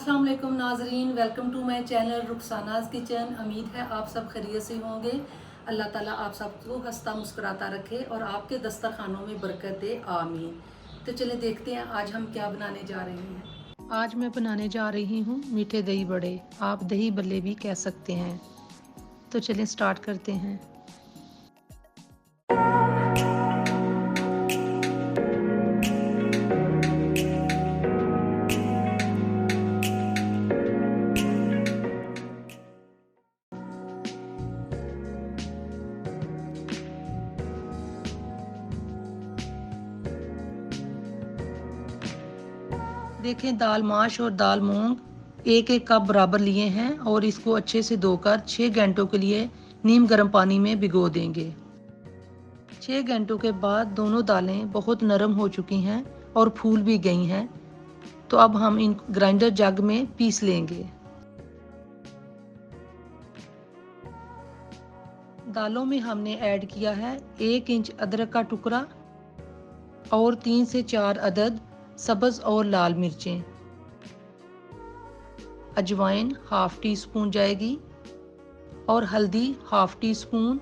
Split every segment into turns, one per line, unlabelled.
अस्सलाम वालेकुम नाजरीन, welcome to my channel Rukhsana's kitchen. उम्मीद है आप सब खैरियत से होंगे। अल्लाह ताला आप सबको हंसता मुस्कुराता रखे और आपके दस्तरखानों में बरकत दे, आमीन। तो चले देखते हैं आज हम क्या बनाने जा रहे हैं।
आज मैं बनाने जा रही हूँ मीठे दही बड़े, आप दही बल्ले भी कह सकते हैं। तो चलें स्टार्ट करते हैं। देखें, दाल माश और दाल मूंग एक एक कप बराबर लिए हैं और इसको अच्छे से धोकर 6 घंटों के लिए नीम गर्म पानी में भिगो देंगे। 6 घंटों के बाद दोनों दालें बहुत नरम हो चुकी हैं और फूल भी गई हैं। तो अब हम इन ग्राइंडर जग में पीस लेंगे। दालों में हमने ऐड किया है 1 इंच अदरक का टुकड़ा और 3 से 4 अदद सब्ज और लाल मिर्चें। अजवाइन हाफ टी स्पून जाएगी और हल्दी हाफ टी स्पून।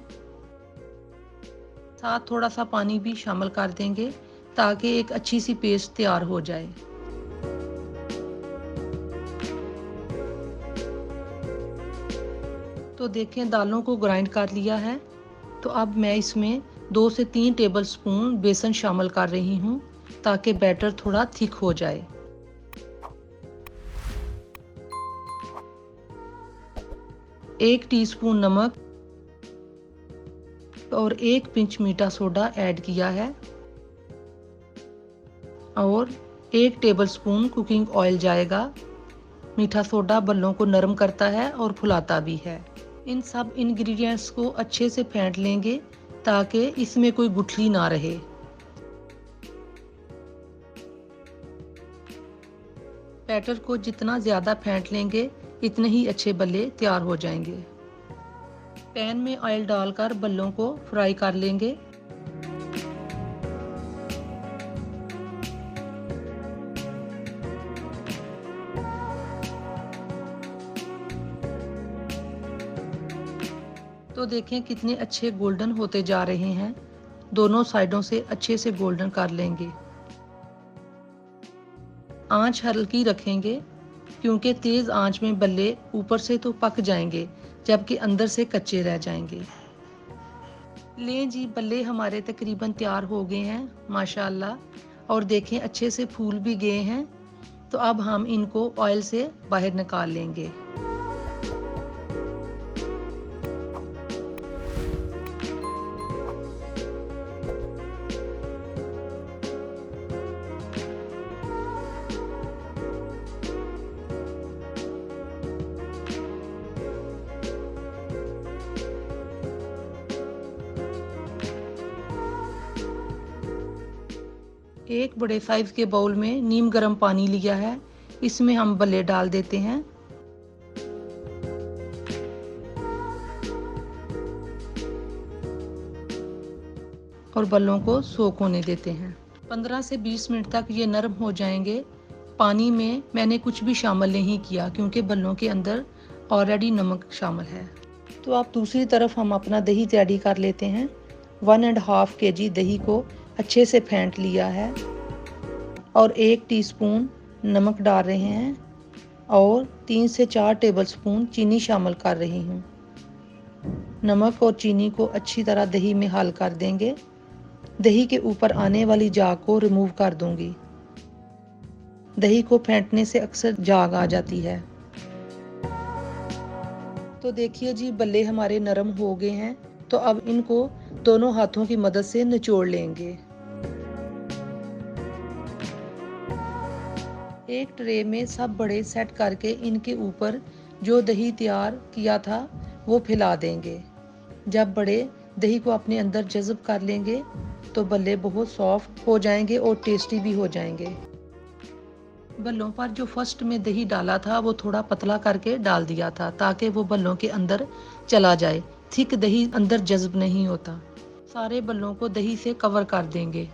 साथ थोड़ा सा पानी भी शामिल कर देंगे ताकि एक अच्छी सी पेस्ट तैयार हो जाए। तो देखें, दालों को ग्राइंड कर लिया है। तो अब मैं इसमें 2 से 3 टेबल स्पून बेसन शामिल कर रही हूँ ताकि बैटर थोड़ा थिक हो जाए। एक टीस्पून नमक और 1 पिंच मीठा सोडा ऐड किया है और 1 टेबलस्पून कुकिंग ऑयल जाएगा। मीठा सोडा बल्लों को नरम करता है और फुलाता भी है। इन सब इंग्रेडिएंट्स को अच्छे से फेंट लेंगे ताकि इसमें कोई गुठली ना रहे। बैटर को जितना ज़्यादा फेंट लेंगे इतने ही अच्छे बल्ले तैयार हो जाएंगे। पैन में ऑयल डालकर बल्लों को फ्राई कर लेंगे। तो देखें कितने अच्छे गोल्डन होते जा रहे हैं। दोनों साइडों से अच्छे से गोल्डन कर लेंगे। आंच हल्की रखेंगे क्योंकि तेज़ आंच में बल्ले ऊपर से तो पक जाएंगे जबकि अंदर से कच्चे रह जाएंगे। लें जी, बल्ले हमारे तकरीबन तैयार हो गए हैं माशाल्लाह। और देखें अच्छे से फूल भी गए हैं। तो अब हम इनको ऑयल से बाहर निकाल लेंगे। एक बड़े साइज के बाउल में नीम गर्म पानी लिया है, इसमें हम बल्ले डाल देते हैं और बल्लों को सोख होने देते हैं। 15 से 20 मिनट तक ये नरम हो जाएंगे। पानी में मैंने कुछ भी शामिल नहीं किया क्योंकि बल्लों के अंदर ऑलरेडी नमक शामिल है। तो अब दूसरी तरफ हम अपना दही तैयारी कर लेते हैं। 1.5 kg दही को अच्छे से फेंट लिया है और 1 टीस्पून नमक डाल रहे हैं और 3 से 4 टेबलस्पून चीनी शामिल कर रही हूँ। नमक और चीनी को अच्छी तरह दही में हल कर देंगे। दही के ऊपर आने वाली जाग को रिमूव कर दूंगी। दही को फेंटने से अक्सर जाग आ जाती है। तो देखिए जी, बल्ले हमारे नरम हो गए हैं। तो अब इनको दोनों हाथों की मदद से निचोड़ लेंगे। एक ट्रे में सब बड़े सेट करके इनके ऊपर जो दही तैयार किया था वो फैला देंगे। जब बड़े दही को अपने अंदर जज़ब कर लेंगे तो बल्ले बहुत सॉफ्ट हो जाएंगे और टेस्टी भी हो जाएंगे। बल्लों पर जो फर्स्ट में दही डाला था वो थोड़ा पतला करके डाल दिया था ताकि वो बल्लों के अंदर चला जाए। थिक दही अंदर जज़ब नहीं होता। सारे बल्लों को दही से कवर कर देंगे।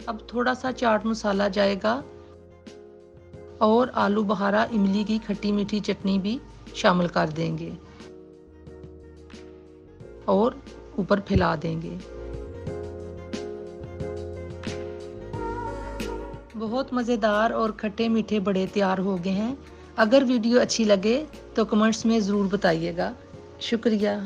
अब थोड़ा सा चाट मसाला जाएगा और आलू बहारा इमली की खट्टी मीठी चटनी भी शामिल कर देंगे और ऊपर फैला देंगे। बहुत मज़ेदार और खट्टे मीठे बड़े तैयार हो गए हैं। अगर वीडियो अच्छी लगे तो कमेंट्स में ज़रूर बताइएगा। शुक्रिया।